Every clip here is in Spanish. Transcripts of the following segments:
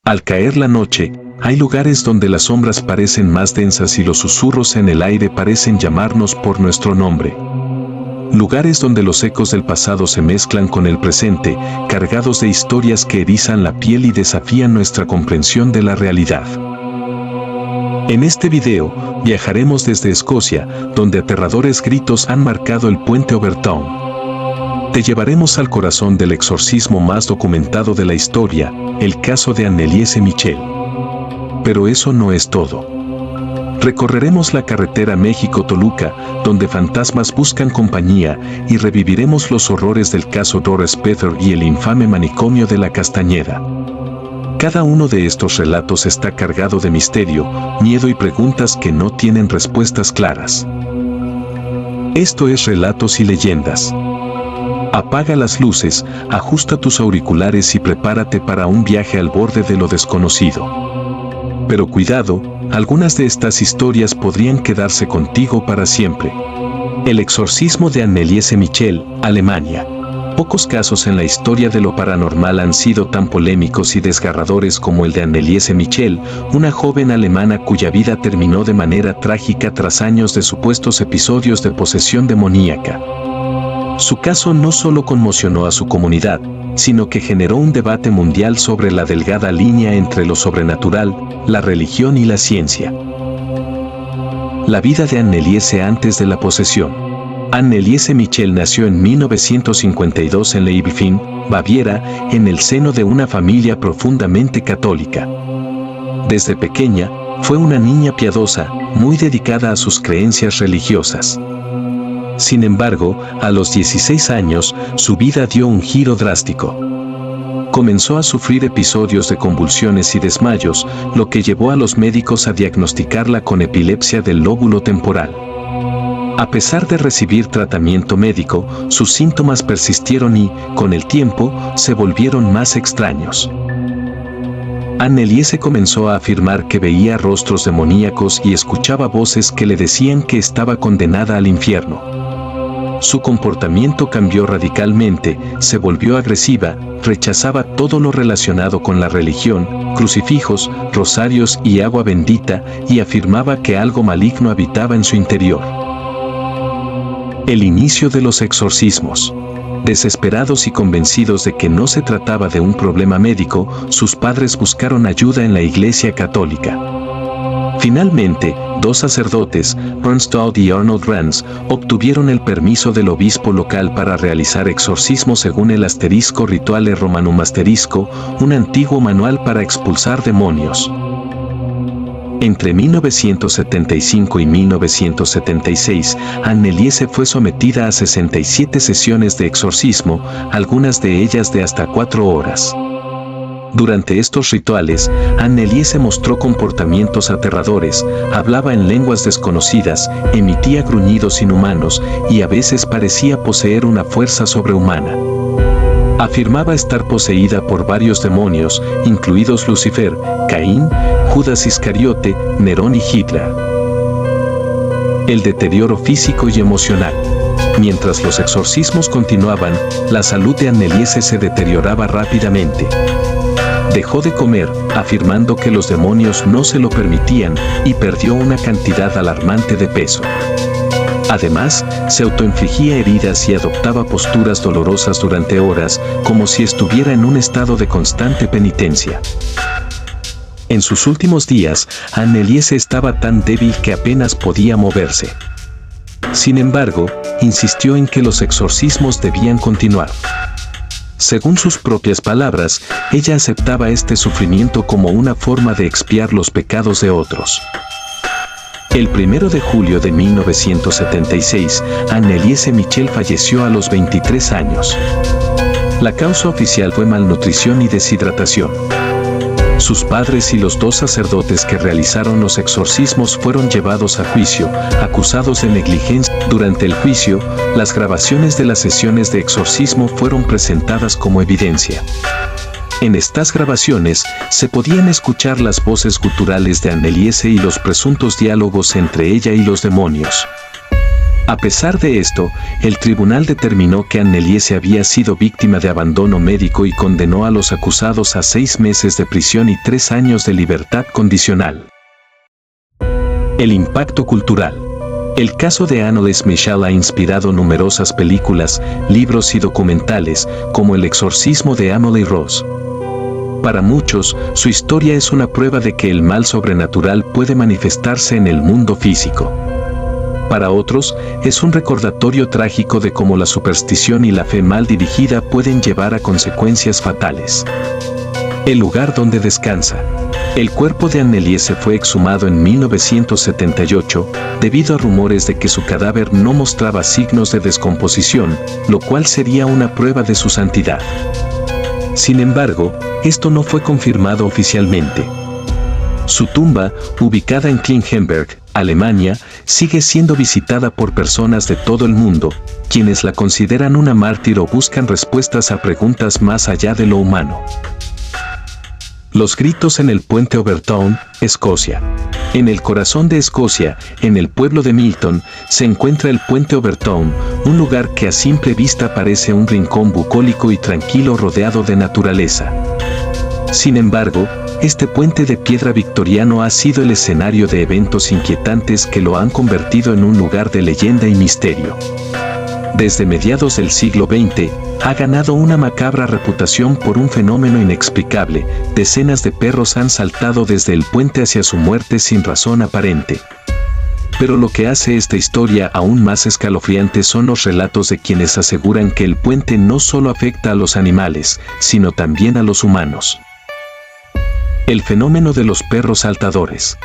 Al caer la noche, hay lugares donde las sombras parecen más densas y los susurros en el aire parecen llamarnos por nuestro nombre. Lugares donde los ecos del pasado se mezclan con el presente, cargados de historias que erizan la piel y desafían nuestra comprensión de la realidad. En este video, viajaremos desde Escocia, donde aterradores gritos han marcado el puente Overtoun. Te llevaremos al corazón del exorcismo más documentado de la historia, el caso de Anneliese Michel. Pero eso no es todo. Recorreremos la carretera México-Toluca, donde fantasmas buscan compañía, y reviviremos los horrores del caso Doris Pether y el infame manicomio de la Castañeda. Cada uno de estos relatos está cargado de misterio, miedo y preguntas que no tienen respuestas claras. Esto es Relatos y Leyendas. Apaga las luces, ajusta tus auriculares y prepárate para un viaje al borde de lo desconocido. Pero cuidado, algunas de estas historias podrían quedarse contigo para siempre. El exorcismo de Anneliese Michel, Alemania. Pocos casos en la historia de lo paranormal han sido tan polémicos y desgarradores como el de Anneliese Michel, una joven alemana cuya vida terminó de manera trágica tras años de supuestos episodios de posesión demoníaca. Su caso no solo conmocionó a su comunidad, sino que generó un debate mundial sobre la delgada línea entre lo sobrenatural, la religión y la ciencia. La vida de Anneliese antes de la posesión. Anneliese Michel nació en 1952 en Leibfin, Baviera, en el seno de una familia profundamente católica. Desde pequeña, fue una niña piadosa, muy dedicada a sus creencias religiosas. Sin embargo, a los 16 años, su vida dio un giro drástico. Comenzó a sufrir episodios de convulsiones y desmayos, lo que llevó a los médicos a diagnosticarla con epilepsia del lóbulo temporal. A pesar de recibir tratamiento médico, sus síntomas persistieron y, con el tiempo, se volvieron más extraños. Anneliese comenzó a afirmar que veía rostros demoníacos y escuchaba voces que le decían que estaba condenada al infierno. Su comportamiento cambió radicalmente, se volvió agresiva, rechazaba todo lo relacionado con la religión, crucifijos, rosarios y agua bendita, y afirmaba que algo maligno habitaba en su interior. El inicio de los exorcismos. Desesperados y convencidos de que no se trataba de un problema médico, sus padres buscaron ayuda en la Iglesia Católica. Finalmente, dos sacerdotes, Ronstadt y Arnold Rans, obtuvieron el permiso del obispo local para realizar exorcismos según el asterisco Rituale Romanum asterisco, un antiguo manual para expulsar demonios. Entre 1975 y 1976, Anneliese fue sometida a 67 sesiones de exorcismo, algunas de ellas de hasta 4 horas. Durante estos rituales, Anneliese mostró comportamientos aterradores, hablaba en lenguas desconocidas, emitía gruñidos inhumanos y a veces parecía poseer una fuerza sobrehumana. Afirmaba estar poseída por varios demonios, incluidos Lucifer, Caín, Judas Iscariote, Nerón y Hitler. El deterioro físico y emocional. Mientras los exorcismos continuaban, la salud de Anneliese se deterioraba rápidamente. Dejó de comer, afirmando que los demonios no se lo permitían, y perdió una cantidad alarmante de peso. Además, se autoinfligía heridas y adoptaba posturas dolorosas durante horas, como si estuviera en un estado de constante penitencia. En sus últimos días, Anneliese estaba tan débil que apenas podía moverse. Sin embargo, insistió en que los exorcismos debían continuar. Según sus propias palabras, ella aceptaba este sufrimiento como una forma de expiar los pecados de otros. El 1 de julio de 1976, Anneliese Michel falleció a los 23 años. La causa oficial fue malnutrición y deshidratación. Sus padres y los dos sacerdotes que realizaron los exorcismos fueron llevados a juicio, acusados de negligencia. Durante el juicio, las grabaciones de las sesiones de exorcismo fueron presentadas como evidencia. En estas grabaciones, se podían escuchar las voces guturales de Anneliese y los presuntos diálogos entre ella y los demonios. A pesar de esto, el tribunal determinó que Anneliese había sido víctima de abandono médico y condenó a los acusados a 6 meses de prisión y 3 años de libertad condicional. El impacto cultural. El caso de Anneliese Michel ha inspirado numerosas películas, libros y documentales, como El exorcismo de Emily Rose. Para muchos, su historia es una prueba de que el mal sobrenatural puede manifestarse en el mundo físico. Para otros, es un recordatorio trágico de cómo la superstición y la fe mal dirigida pueden llevar a consecuencias fatales. El lugar donde descansa. El cuerpo de Anneliese fue exhumado en 1978, debido a rumores de que su cadáver no mostraba signos de descomposición, lo cual sería una prueba de su santidad. Sin embargo, esto no fue confirmado oficialmente. Su tumba, ubicada en Klingenberg, Alemania, sigue siendo visitada por personas de todo el mundo, quienes la consideran una mártir o buscan respuestas a preguntas más allá de lo humano. Los gritos en el puente Overtoun, Escocia. En el corazón de Escocia, en el pueblo de Milton, se encuentra el puente Overtoun, un lugar que a simple vista parece un rincón bucólico y tranquilo rodeado de naturaleza. Sin embargo, este puente de piedra victoriano ha sido el escenario de eventos inquietantes que lo han convertido en un lugar de leyenda y misterio. Desde mediados del siglo XX, ha ganado una macabra reputación por un fenómeno inexplicable. Decenas de perros han saltado desde el puente hacia su muerte sin razón aparente. Pero lo que hace esta historia aún más escalofriante son los relatos de quienes aseguran que el puente no solo afecta a los animales, sino también a los humanos. El fenómeno de los perros saltadores.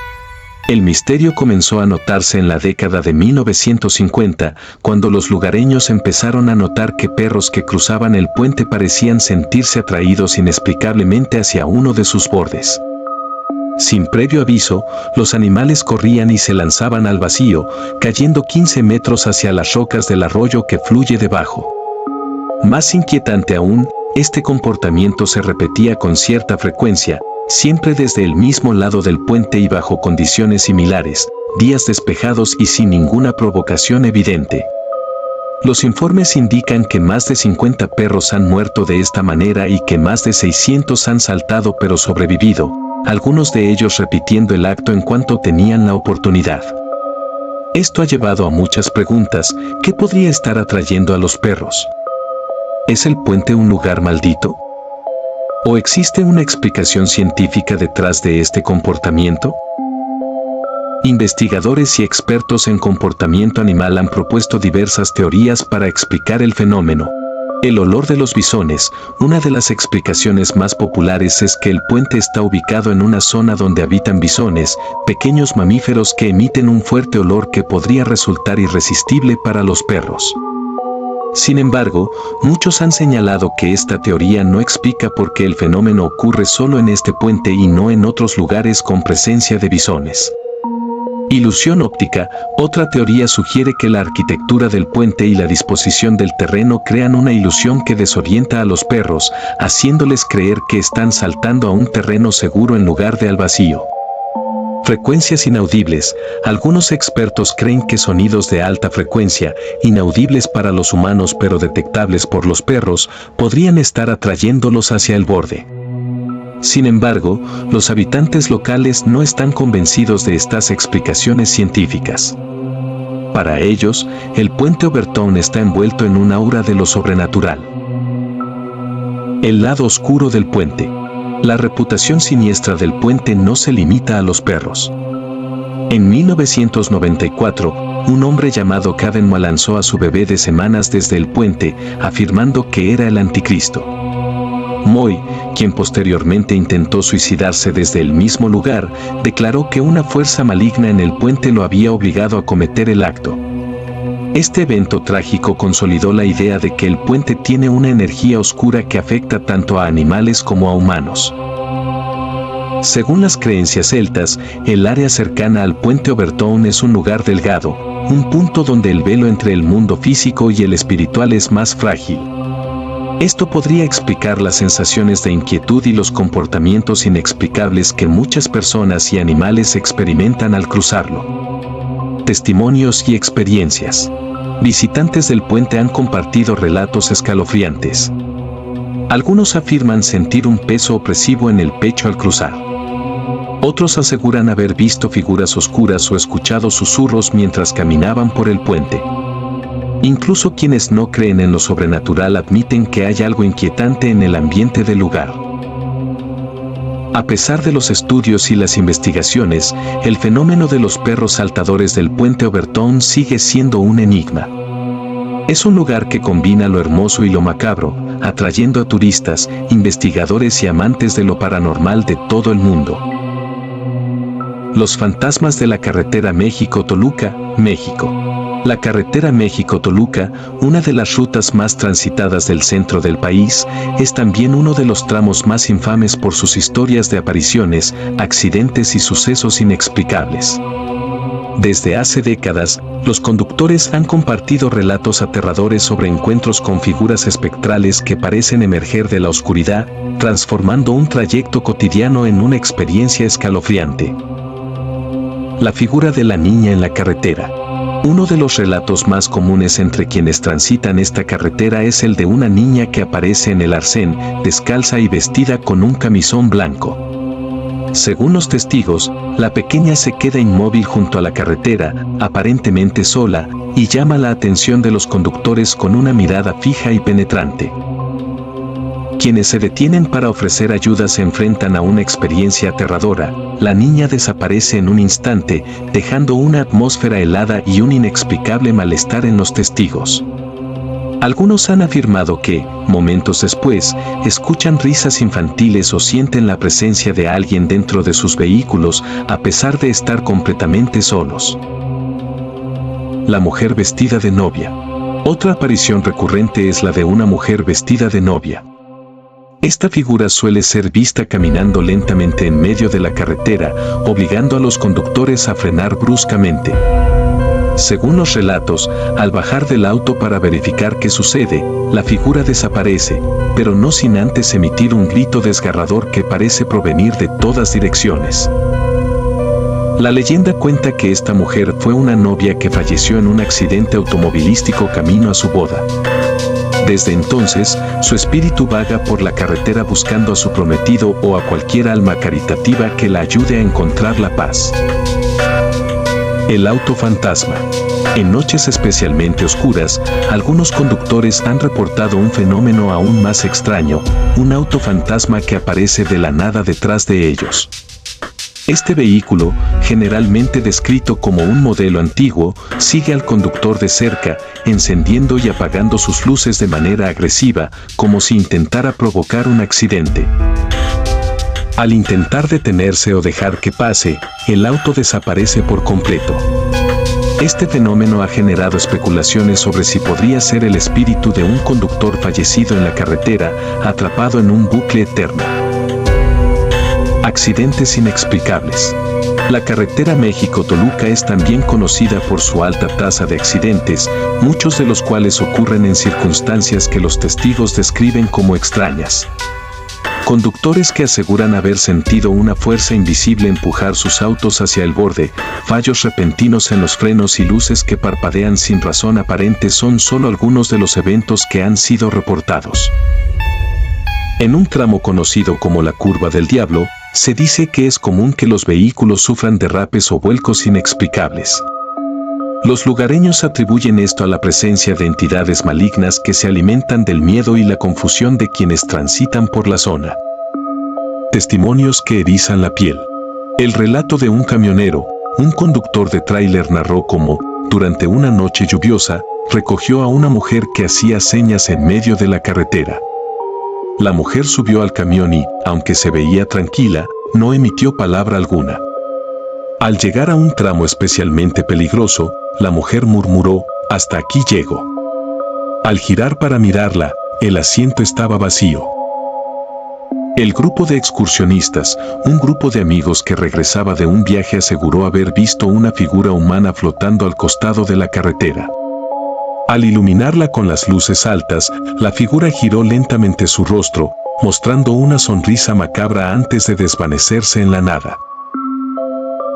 El misterio comenzó a notarse en la década de 1950, cuando los lugareños empezaron a notar que perros que cruzaban el puente parecían sentirse atraídos inexplicablemente hacia uno de sus bordes. Sin previo aviso, los animales corrían y se lanzaban al vacío, cayendo 15 metros hacia las rocas del arroyo que fluye debajo. Más inquietante aún, este comportamiento se repetía con cierta frecuencia, siempre desde el mismo lado del puente y bajo condiciones similares, días despejados y sin ninguna provocación evidente. Los informes indican que más de 50 perros han muerto de esta manera y que más de 600 han saltado pero sobrevivido, algunos de ellos repitiendo el acto en cuanto tenían la oportunidad. Esto ha llevado a muchas preguntas. ¿Qué podría estar atrayendo a los perros? ¿Es el puente un lugar maldito? ¿O existe una explicación científica detrás de este comportamiento? Investigadores y expertos en comportamiento animal han propuesto diversas teorías para explicar el fenómeno. El olor de los bisones. Una de las explicaciones más populares es que el puente está ubicado en una zona donde habitan bisones, pequeños mamíferos que emiten un fuerte olor que podría resultar irresistible para los perros. Sin embargo, muchos han señalado que esta teoría no explica por qué el fenómeno ocurre solo en este puente y no en otros lugares con presencia de bisones. Ilusión óptica. Otra teoría sugiere que la arquitectura del puente y la disposición del terreno crean una ilusión que desorienta a los perros, haciéndoles creer que están saltando a un terreno seguro en lugar de al vacío. Frecuencias inaudibles. Algunos expertos creen que sonidos de alta frecuencia, inaudibles para los humanos pero detectables por los perros, podrían estar atrayéndolos hacia el borde. Sin embargo, los habitantes locales no están convencidos de estas explicaciones científicas. Para ellos, el puente Overtoun está envuelto en un aura de lo sobrenatural. El lado oscuro del puente. La reputación siniestra del puente no se limita a los perros. En 1994, un hombre llamado Caden lanzó a su bebé de semanas desde el puente, afirmando que era el anticristo. Moy, quien posteriormente intentó suicidarse desde el mismo lugar, declaró que una fuerza maligna en el puente lo había obligado a cometer el acto. Este evento trágico consolidó la idea de que el puente tiene una energía oscura que afecta tanto a animales como a humanos. Según las creencias celtas, el área cercana al puente Overtoun es un lugar delgado, un punto donde el velo entre el mundo físico y el espiritual es más frágil. Esto podría explicar las sensaciones de inquietud y los comportamientos inexplicables que muchas personas y animales experimentan al cruzarlo. Testimonios y experiencias. Visitantes del puente han compartido relatos escalofriantes. Algunos afirman sentir un peso opresivo en el pecho al cruzar. Otros aseguran haber visto figuras oscuras o escuchado susurros mientras caminaban por el puente. Incluso quienes no creen en lo sobrenatural admiten que hay algo inquietante en el ambiente del lugar. A pesar de los estudios y las investigaciones, el fenómeno de los perros saltadores del puente Overtown sigue siendo un enigma. Es un lugar que combina lo hermoso y lo macabro, atrayendo a turistas, investigadores y amantes de lo paranormal de todo el mundo. Los fantasmas de la carretera México-Toluca, México. La carretera México-Toluca, una de las rutas más transitadas del centro del país, es también uno de los tramos más infames por sus historias de apariciones, accidentes y sucesos inexplicables. Desde hace décadas, los conductores han compartido relatos aterradores sobre encuentros con figuras espectrales que parecen emerger de la oscuridad, transformando un trayecto cotidiano en una experiencia escalofriante. La figura de la niña en la carretera. Uno de los relatos más comunes entre quienes transitan esta carretera es el de una niña que aparece en el arcén, descalza y vestida con un camisón blanco. Según los testigos, la pequeña se queda inmóvil junto a la carretera, aparentemente sola, y llama la atención de los conductores con una mirada fija y penetrante. Quienes se detienen para ofrecer ayuda se enfrentan a una experiencia aterradora. La niña desaparece en un instante, dejando una atmósfera helada y un inexplicable malestar en los testigos. Algunos han afirmado que, momentos después, escuchan risas infantiles o sienten la presencia de alguien dentro de sus vehículos, a pesar de estar completamente solos. La mujer vestida de novia. Otra aparición recurrente es la de una mujer vestida de novia. Esta figura suele ser vista caminando lentamente en medio de la carretera, obligando a los conductores a frenar bruscamente. Según los relatos, al bajar del auto para verificar qué sucede, la figura desaparece, pero no sin antes emitir un grito desgarrador que parece provenir de todas direcciones. La leyenda cuenta que esta mujer fue una novia que falleció en un accidente automovilístico camino a su boda. Desde entonces, su espíritu vaga por la carretera buscando a su prometido o a cualquier alma caritativa que la ayude a encontrar la paz. El auto fantasma. En noches especialmente oscuras, algunos conductores han reportado un fenómeno aún más extraño, un auto fantasma que aparece de la nada detrás de ellos. Este vehículo, generalmente descrito como un modelo antiguo, sigue al conductor de cerca, encendiendo y apagando sus luces de manera agresiva, como si intentara provocar un accidente. Al intentar detenerse o dejar que pase, el auto desaparece por completo. Este fenómeno ha generado especulaciones sobre si podría ser el espíritu de un conductor fallecido en la carretera, atrapado en un bucle eterno. Accidentes inexplicables. La carretera México-Toluca es también conocida por su alta tasa de accidentes, muchos de los cuales ocurren en circunstancias que los testigos describen como extrañas. Conductores que aseguran haber sentido una fuerza invisible empujar sus autos hacia el borde, fallos repentinos en los frenos y luces que parpadean sin razón aparente son solo algunos de los eventos que han sido reportados. En un tramo conocido como la Curva del Diablo, se dice que es común que los vehículos sufran derrapes o vuelcos inexplicables. Los lugareños atribuyen esto a la presencia de entidades malignas que se alimentan del miedo y la confusión de quienes transitan por la zona. Testimonios que erizan la piel. El relato de un camionero, un conductor de tráiler narró cómo, durante una noche lluviosa, recogió a una mujer que hacía señas en medio de la carretera. La mujer subió al camión y, aunque se veía tranquila, no emitió palabra alguna. Al llegar a un tramo especialmente peligroso, la mujer murmuró, «Hasta aquí llego». Al girar para mirarla, el asiento estaba vacío. El grupo de excursionistas, un grupo de amigos que regresaba de un viaje, aseguró haber visto una figura humana flotando al costado de la carretera. Al iluminarla con las luces altas, la figura giró lentamente su rostro, mostrando una sonrisa macabra antes de desvanecerse en la nada.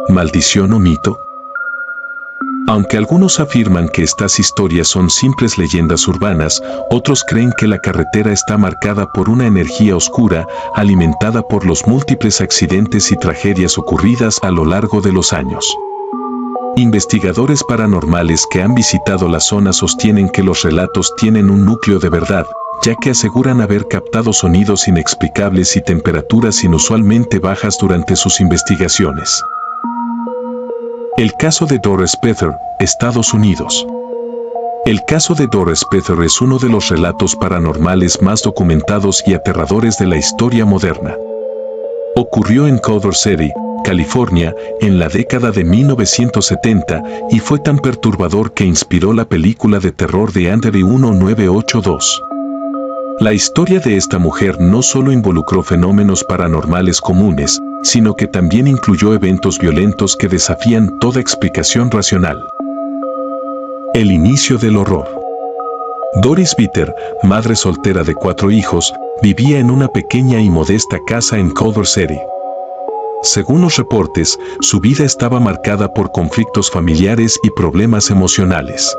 ¿Maldición o mito? Aunque algunos afirman que estas historias son simples leyendas urbanas, otros creen que la carretera está marcada por una energía oscura, alimentada por los múltiples accidentes y tragedias ocurridas a lo largo de los años. Investigadores paranormales que han visitado la zona sostienen que los relatos tienen un núcleo de verdad, ya que aseguran haber captado sonidos inexplicables y temperaturas inusualmente bajas durante sus investigaciones. El caso de Doris Pether, Estados Unidos. El caso de Doris Pether es uno de los relatos paranormales más documentados y aterradores de la historia moderna. Ocurrió en Culver City, California, en la década de 1970 y fue tan perturbador que inspiró la película de terror de Andrew 1982. La historia de esta mujer no solo involucró fenómenos paranormales comunes, sino que también incluyó eventos violentos que desafían toda explicación racional. El inicio del horror. Doris Pether, madre soltera de 4 hijos, vivía en una pequeña y modesta casa en Culver City. Según los reportes, su vida estaba marcada por conflictos familiares y problemas emocionales.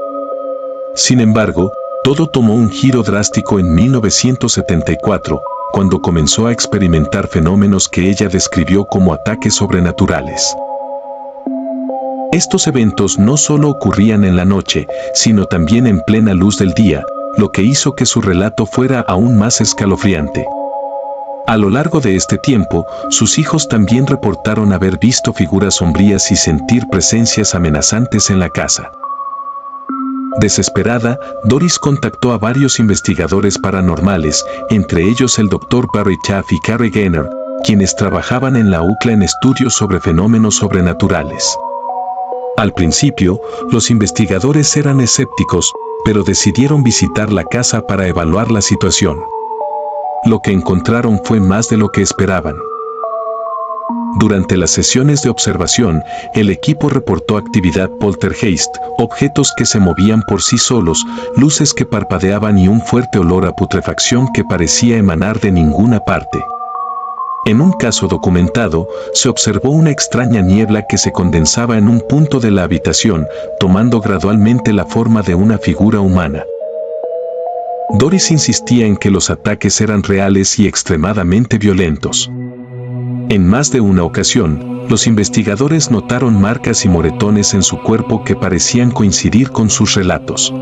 Sin embargo, todo tomó un giro drástico en 1974, cuando comenzó a experimentar fenómenos que ella describió como ataques sobrenaturales. Estos eventos no solo ocurrían en la noche, sino también en plena luz del día, lo que hizo que su relato fuera aún más escalofriante. A lo largo de este tiempo, sus hijos también reportaron haber visto figuras sombrías y sentir presencias amenazantes en la casa. Desesperada, Doris contactó a varios investigadores paranormales, entre ellos el Dr. Barry Taff y Carrie Gaynor, quienes trabajaban en la UCLA en estudios sobre fenómenos sobrenaturales. Al principio, los investigadores eran escépticos, pero decidieron visitar la casa para evaluar la situación. Lo que encontraron fue más de lo que esperaban. Durante las sesiones de observación, el equipo reportó actividad poltergeist, objetos que se movían por sí solos, luces que parpadeaban y un fuerte olor a putrefacción que parecía emanar de ninguna parte. En un caso documentado, se observó una extraña niebla que se condensaba en un punto de la habitación, tomando gradualmente la forma de una figura humana. Doris insistía en que los ataques eran reales y extremadamente violentos. En más de una ocasión, los investigadores notaron marcas y moretones en su cuerpo que parecían coincidir con sus relatos.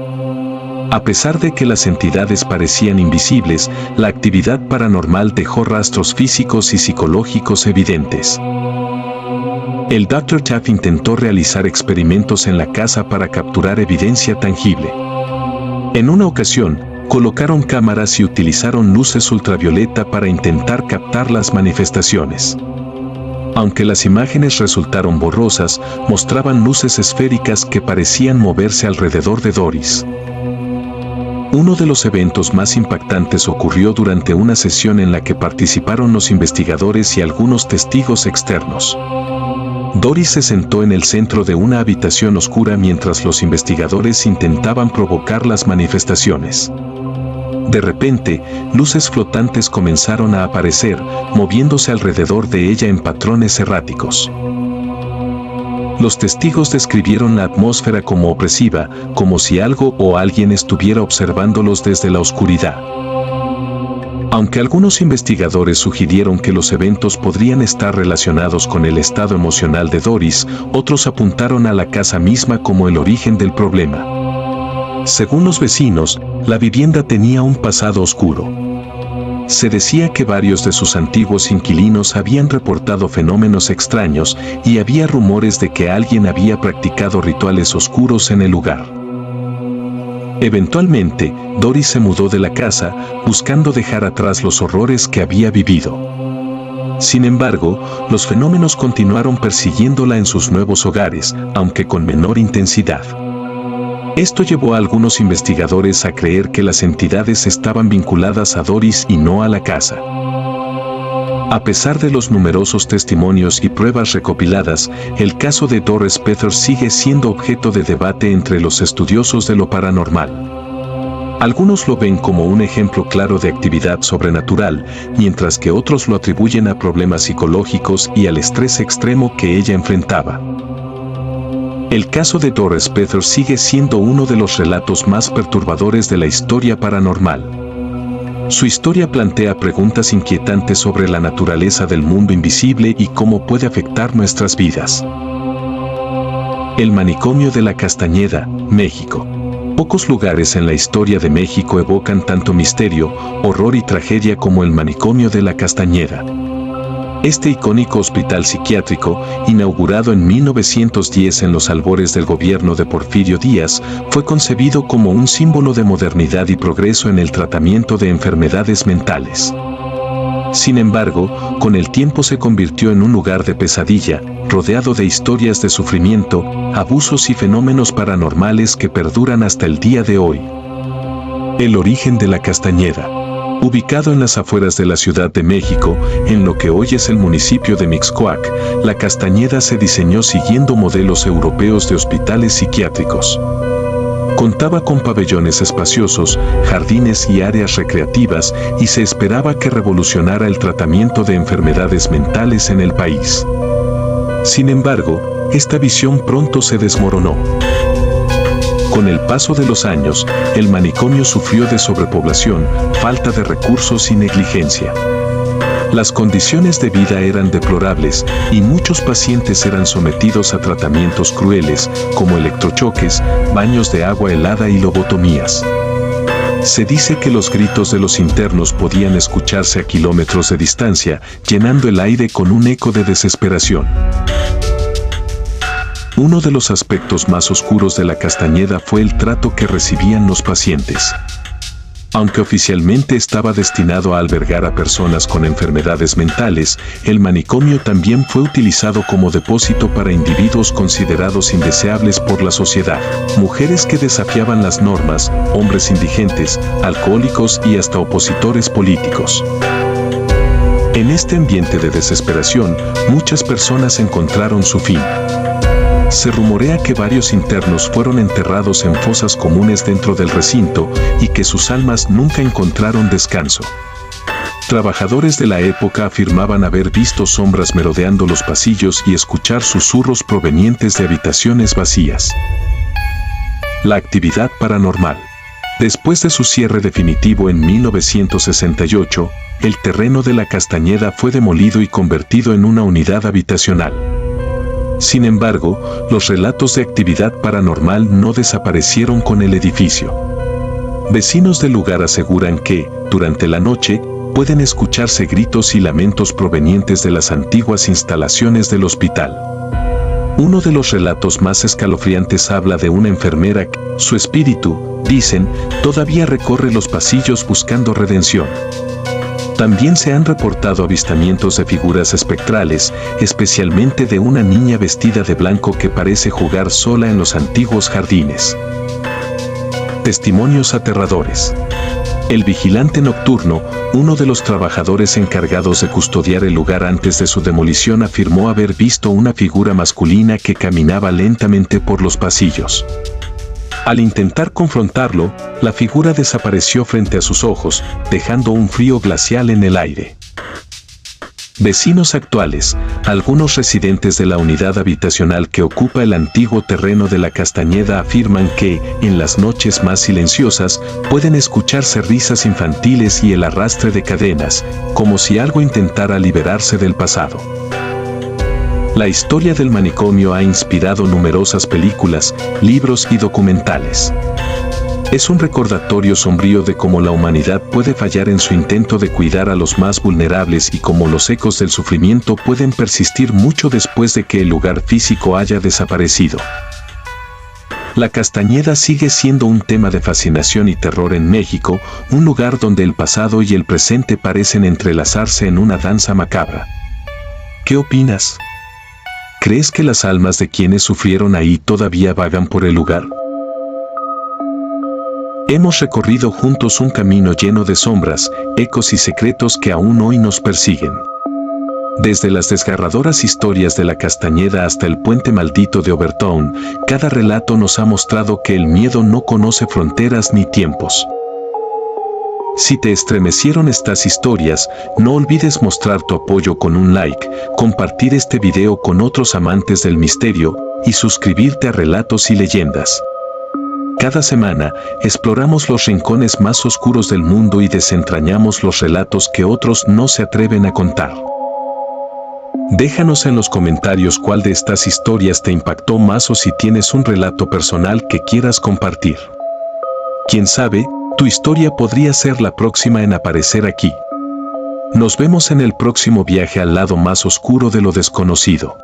A pesar de que las entidades parecían invisibles, la actividad paranormal dejó rastros físicos y psicológicos evidentes. El Dr. Taff intentó realizar experimentos en la casa para capturar evidencia tangible. En una ocasión, colocaron cámaras y utilizaron luces ultravioleta para intentar captar las manifestaciones. Aunque las imágenes resultaron borrosas, mostraban luces esféricas que parecían moverse alrededor de Doris. Uno de los eventos más impactantes ocurrió durante una sesión en la que participaron los investigadores y algunos testigos externos. Doris se sentó en el centro de una habitación oscura mientras los investigadores intentaban provocar las manifestaciones. De repente, luces flotantes comenzaron a aparecer, moviéndose alrededor de ella en patrones erráticos. Los testigos describieron la atmósfera como opresiva, como si algo o alguien estuviera observándolos desde la oscuridad. Aunque algunos investigadores sugirieron que los eventos podrían estar relacionados con el estado emocional de Doris, otros apuntaron a la casa misma como el origen del problema. Según los vecinos, la vivienda tenía un pasado oscuro. Se decía que varios de sus antiguos inquilinos habían reportado fenómenos extraños y había rumores de que alguien había practicado rituales oscuros en el lugar. Eventualmente, Doris se mudó de la casa, buscando dejar atrás los horrores que había vivido. Sin embargo, los fenómenos continuaron persiguiéndola en sus nuevos hogares, aunque con menor intensidad. Esto llevó a algunos investigadores a creer que las entidades estaban vinculadas a Doris y no a la casa. A pesar de los numerosos testimonios y pruebas recopiladas, el caso de Doris Pether sigue siendo objeto de debate entre los estudiosos de lo paranormal. Algunos lo ven como un ejemplo claro de actividad sobrenatural, mientras que otros lo atribuyen a problemas psicológicos y al estrés extremo que ella enfrentaba. El caso de Doris Pether sigue siendo uno de los relatos más perturbadores de la historia paranormal. Su historia plantea preguntas inquietantes sobre la naturaleza del mundo invisible y cómo puede afectar nuestras vidas. El manicomio de la Castañeda, México. Pocos lugares en la historia de México evocan tanto misterio, horror y tragedia como el manicomio de la Castañeda. Este icónico hospital psiquiátrico, inaugurado en 1910 en los albores del gobierno de Porfirio Díaz, fue concebido como un símbolo de modernidad y progreso en el tratamiento de enfermedades mentales. Sin embargo, con el tiempo se convirtió en un lugar de pesadilla, rodeado de historias de sufrimiento, abusos y fenómenos paranormales que perduran hasta el día de hoy. El origen de la Castañeda. Ubicado en las afueras de la Ciudad de México, en lo que hoy es el municipio de Mixcoac, la Castañeda se diseñó siguiendo modelos europeos de hospitales psiquiátricos. Contaba con pabellones espaciosos, jardines y áreas recreativas, y se esperaba que revolucionara el tratamiento de enfermedades mentales en el país. Sin embargo, esta visión pronto se desmoronó. Con el paso de los años, el manicomio sufrió de sobrepoblación, falta de recursos y negligencia. Las condiciones de vida eran deplorables y muchos pacientes eran sometidos a tratamientos crueles, como electrochoques, baños de agua helada y lobotomías. Se dice que los gritos de los internos podían escucharse a kilómetros de distancia, llenando el aire con un eco de desesperación. Uno de los aspectos más oscuros de la Castañeda fue el trato que recibían los pacientes. Aunque oficialmente estaba destinado a albergar a personas con enfermedades mentales, el manicomio también fue utilizado como depósito para individuos considerados indeseables por la sociedad, mujeres que desafiaban las normas, hombres indigentes, alcohólicos y hasta opositores políticos. En este ambiente de desesperación, muchas personas encontraron su fin. Se rumorea que varios internos fueron enterrados en fosas comunes dentro del recinto y que sus almas nunca encontraron descanso. Trabajadores de la época afirmaban haber visto sombras merodeando los pasillos y escuchar susurros provenientes de habitaciones vacías. La actividad paranormal. Después de su cierre definitivo en 1968, el terreno de la Castañeda fue demolido y convertido en una unidad habitacional. Sin embargo, los relatos de actividad paranormal no desaparecieron con el edificio. Vecinos del lugar aseguran que, durante la noche, pueden escucharse gritos y lamentos provenientes de las antiguas instalaciones del hospital. Uno de los relatos más escalofriantes habla de una enfermera que, su espíritu, dicen, todavía recorre los pasillos buscando redención. También se han reportado avistamientos de figuras espectrales, especialmente de una niña vestida de blanco que parece jugar sola en los antiguos jardines. Testimonios aterradores. El vigilante nocturno, uno de los trabajadores encargados de custodiar el lugar antes de su demolición, afirmó haber visto una figura masculina que caminaba lentamente por los pasillos. Al intentar confrontarlo, la figura desapareció frente a sus ojos, dejando un frío glacial en el aire. Vecinos actuales, algunos residentes de la unidad habitacional que ocupa el antiguo terreno de la Castañeda afirman que, en las noches más silenciosas, pueden escucharse risas infantiles y el arrastre de cadenas, como si algo intentara liberarse del pasado. La historia del manicomio ha inspirado numerosas películas, libros y documentales. Es un recordatorio sombrío de cómo la humanidad puede fallar en su intento de cuidar a los más vulnerables y cómo los ecos del sufrimiento pueden persistir mucho después de que el lugar físico haya desaparecido. La Castañeda sigue siendo un tema de fascinación y terror en México, un lugar donde el pasado y el presente parecen entrelazarse en una danza macabra. ¿Qué opinas? ¿Crees que las almas de quienes sufrieron ahí todavía vagan por el lugar? Hemos recorrido juntos un camino lleno de sombras, ecos y secretos que aún hoy nos persiguen. Desde las desgarradoras historias de la Castañeda hasta el puente maldito de Overtown, cada relato nos ha mostrado que el miedo no conoce fronteras ni tiempos. Si te estremecieron estas historias, no olvides mostrar tu apoyo con un like, compartir este video con otros amantes del misterio y suscribirte a Relatos y Leyendas. Cada semana, exploramos los rincones más oscuros del mundo y desentrañamos los relatos que otros no se atreven a contar. Déjanos en los comentarios cuál de estas historias te impactó más o si tienes un relato personal que quieras compartir. Quién sabe, tu historia podría ser la próxima en aparecer aquí. Nos vemos en el próximo viaje al lado más oscuro de lo desconocido.